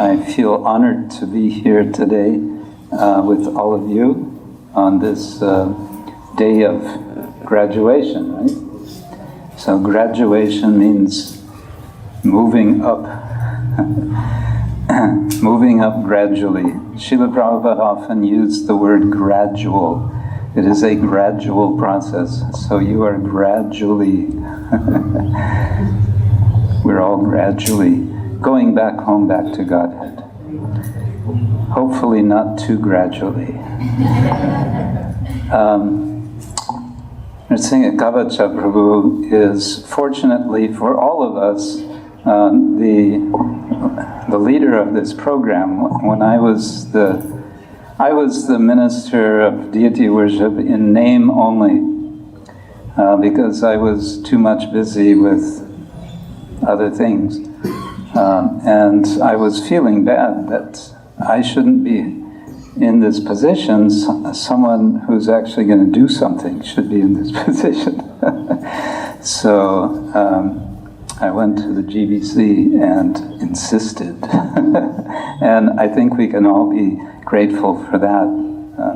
I feel honored to be here today with all of you on this day of graduation, right? So graduation means moving up, moving up gradually. Srila Prabhupada often used the word gradual. It is a gradual process, so you are gradually, we're all gradually going back home, back to Godhead. Hopefully not too gradually. Nrsimha Kavacha Prabhu is, fortunately for all of us, the leader of this program. When I was the minister of deity worship in name only, because I was too much busy with other things. And I was feeling bad that I shouldn't be in this position. Someone who's actually going to do something should be in this position. So I went to the GBC and insisted. And I think we can all be grateful for that,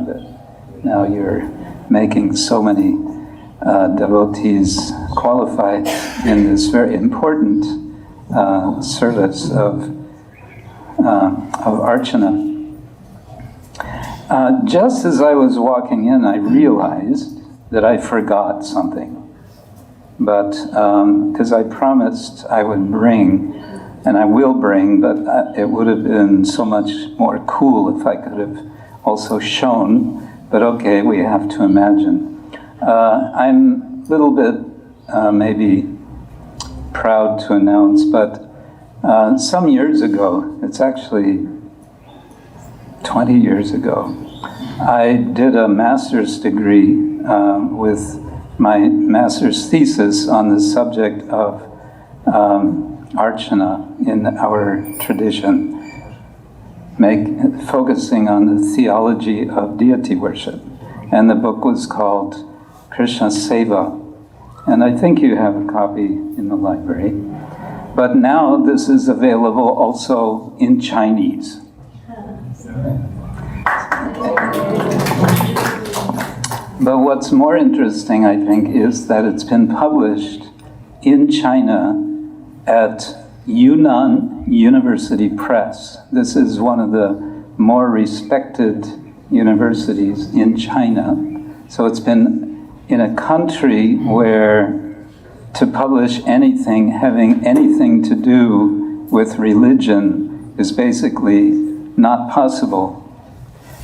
that now you're making so many devotees qualified in this very important service of Archana. Just as I was walking in, I realized that I forgot something. But, because I promised I would bring, and I will bring, but it would have been so much more cool if I could have also shown. But okay, we have to imagine. I'm a little bit maybe proud to announce, but some years ago, it's actually 20 years ago, I did a master's degree with my master's thesis on the subject of Archana in our tradition, focusing on the theology of deity worship. And the book was called Krishna Seva. And I think you have a copy in the library. But now this is available also in Chinese. But what's more interesting, I think, is that it's been published in China at Yunnan University Press. This is one of the more respected universities in China. So it's been in a country where to publish anything having anything to do with religion is basically not possible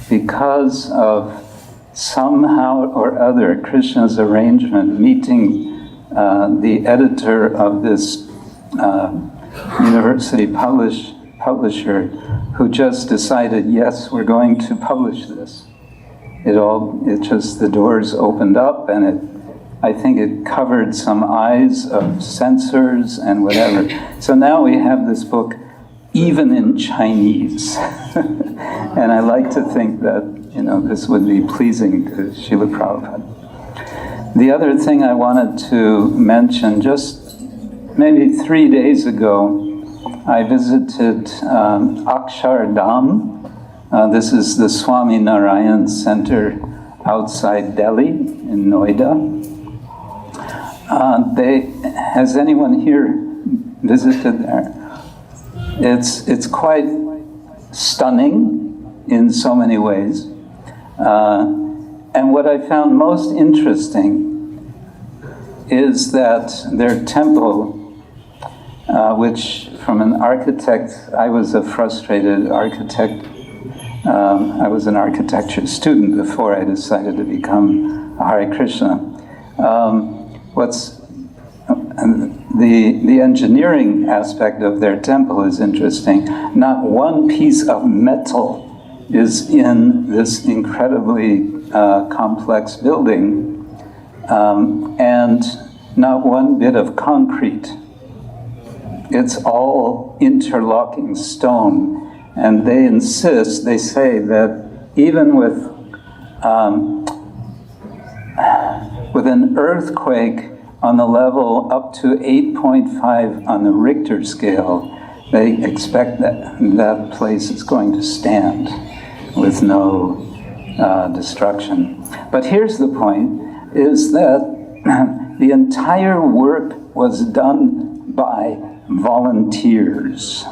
because of somehow or other Krishna's arrangement meeting the editor of this university publisher who just decided, yes, we're going to publish this. The doors opened up, and I think it covered some eyes of censors and whatever. So now we have this book even in Chinese. And I like to think that, this would be pleasing to Srila Prabhupada. The other thing I wanted to mention, just maybe 3 days ago, I visited Akshardham. This is the Swami Narayan Center outside Delhi in Noida. Has anyone here visited there? It's quite stunning in so many ways. And what I found most interesting is that their temple, which from an architect, I was a frustrated architect. I was an architecture student before I decided to become a Hare Krishna. The engineering aspect of their temple is interesting. Not one piece of metal is in this incredibly complex building, and not one bit of concrete. It's all interlocking stone. And they insist, they say that even with an earthquake on the level up to 8.5 on the Richter scale, They expect that that place is going to stand with no destruction. But here's the point, is that the entire work was done by volunteers.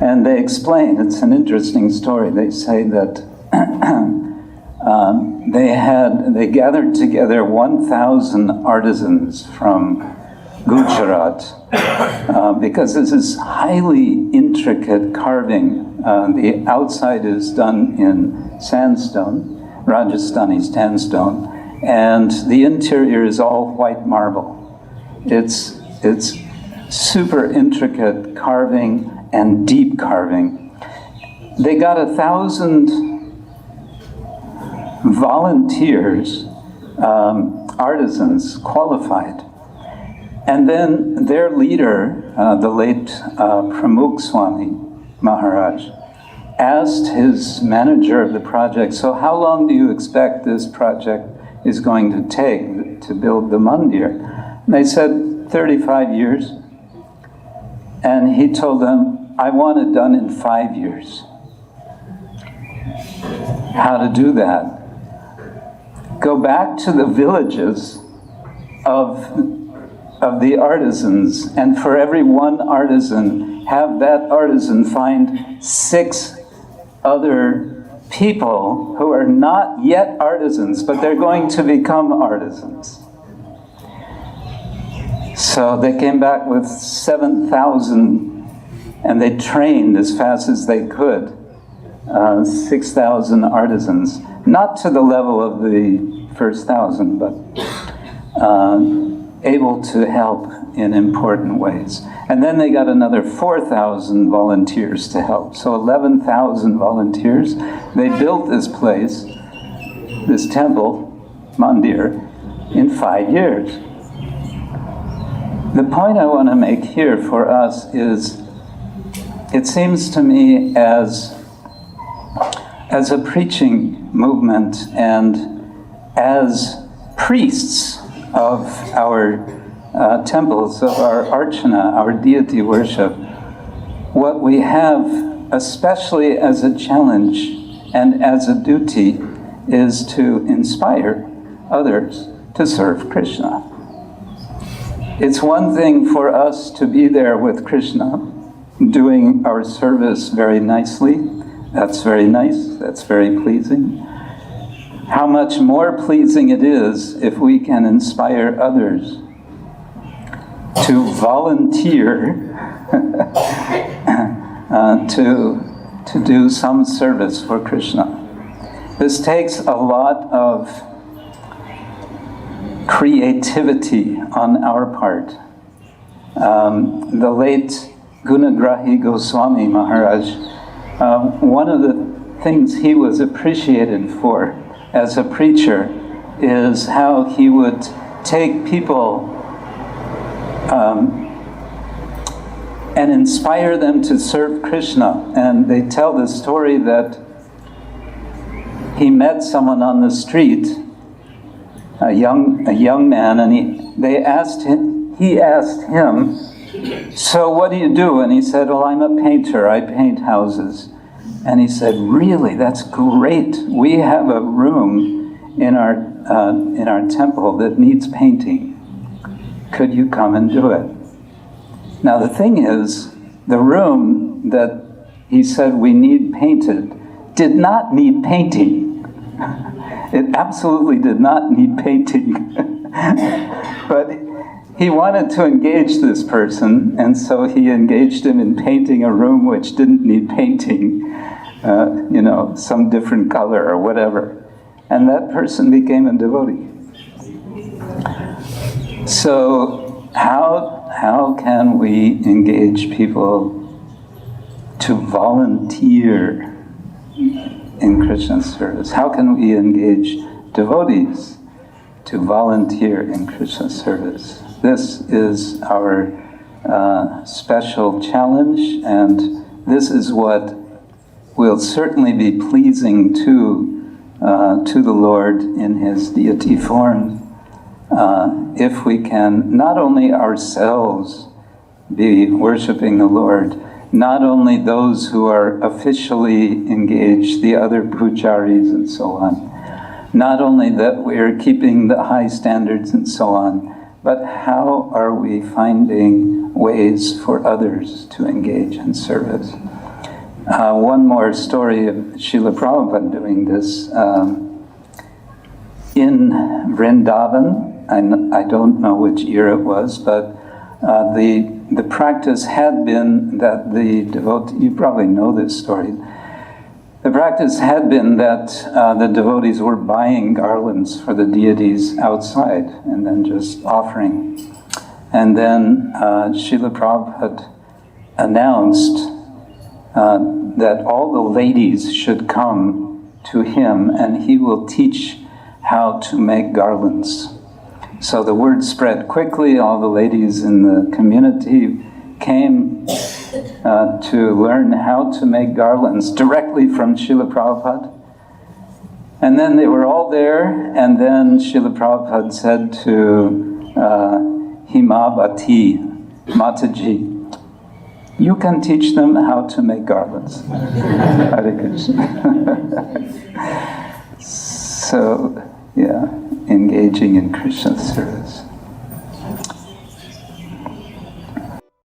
And they explain, it's an interesting story, they say that they gathered together 1,000 artisans from Gujarat, because this is highly intricate carving. The outside is done in sandstone, Rajasthani sandstone, and the interior is all white marble. It's super intricate carving and deep carving. They got 1,000 volunteers, artisans, qualified. And then their leader, the late Pramukh Swami Maharaj, asked his manager of the project, so how long do you expect this project is going to take to build the mandir? And they said, 35 years. And he told them, I want it done in 5 years. How to do that? Go back to the villages of the artisans, and for every one artisan, have that artisan find 6 other people who are not yet artisans, but they're going to become artisans. So they came back with 7,000, and they trained as fast as they could, 6,000 artisans. Not to the level of the first 1,000, but able to help in important ways. And then they got another 4,000 volunteers to help. So 11,000 volunteers. They built this place, this temple, mandir, in 5 years. The point I want to make here for us is, it seems to me as a preaching movement and as priests of our temples, of our archana, our deity worship, what we have, especially as a challenge and as a duty, is to inspire others to serve Krishna. It's one thing for us to be there with Krishna, doing our service very nicely. That's very nice, that's very pleasing. How much more pleasing it is if we can inspire others to volunteer to do some service for Krishna. This takes a lot of creativity on our part. The late Gunagrahi Goswami Maharaj, one of the things he was appreciated for as a preacher is how he would take people and inspire them to serve Krishna. And they tell the story that he met someone on the street, a young man, and he asked him, so what do you do? And he said, well, I'm a painter, I paint houses. And he said, really, that's great. We have a room in our temple that needs painting. Could you come and do it? Now the thing is, the room that he said we need painted did not need painting. It absolutely did not need painting. But he wanted to engage this person, and so he engaged him in painting a room which didn't need painting, some different color or whatever. And that person became a devotee. So how can we engage people to volunteer in Krishna's service? How can we engage devotees to volunteer in Krishna's service? This is our special challenge, and this is what will certainly be pleasing to the Lord in His deity form, if we can not only ourselves be worshiping the Lord. Not only those who are officially engaged, the other pujaris and so on. Not only that we're keeping the high standards and so on, but how are we finding ways for others to engage in service? One more story of Srila Prabhupada doing this. In Vrindavan, I don't know which year it was, but the practice had been that the devotee, you probably know this story, the practice had been that the devotees were buying garlands for the deities outside and then just offering. And then Srila Prabhupada announced that all the ladies should come to him and he will teach how to make garlands. So the word spread quickly. All the ladies in the community came to learn how to make garlands directly from Srila Prabhupada. And then they were all there, and then Srila Prabhupada said to Himavati, Mataji, you can teach them how to make garlands. Hare Krishna. So, yeah, engaging in Krishna's service.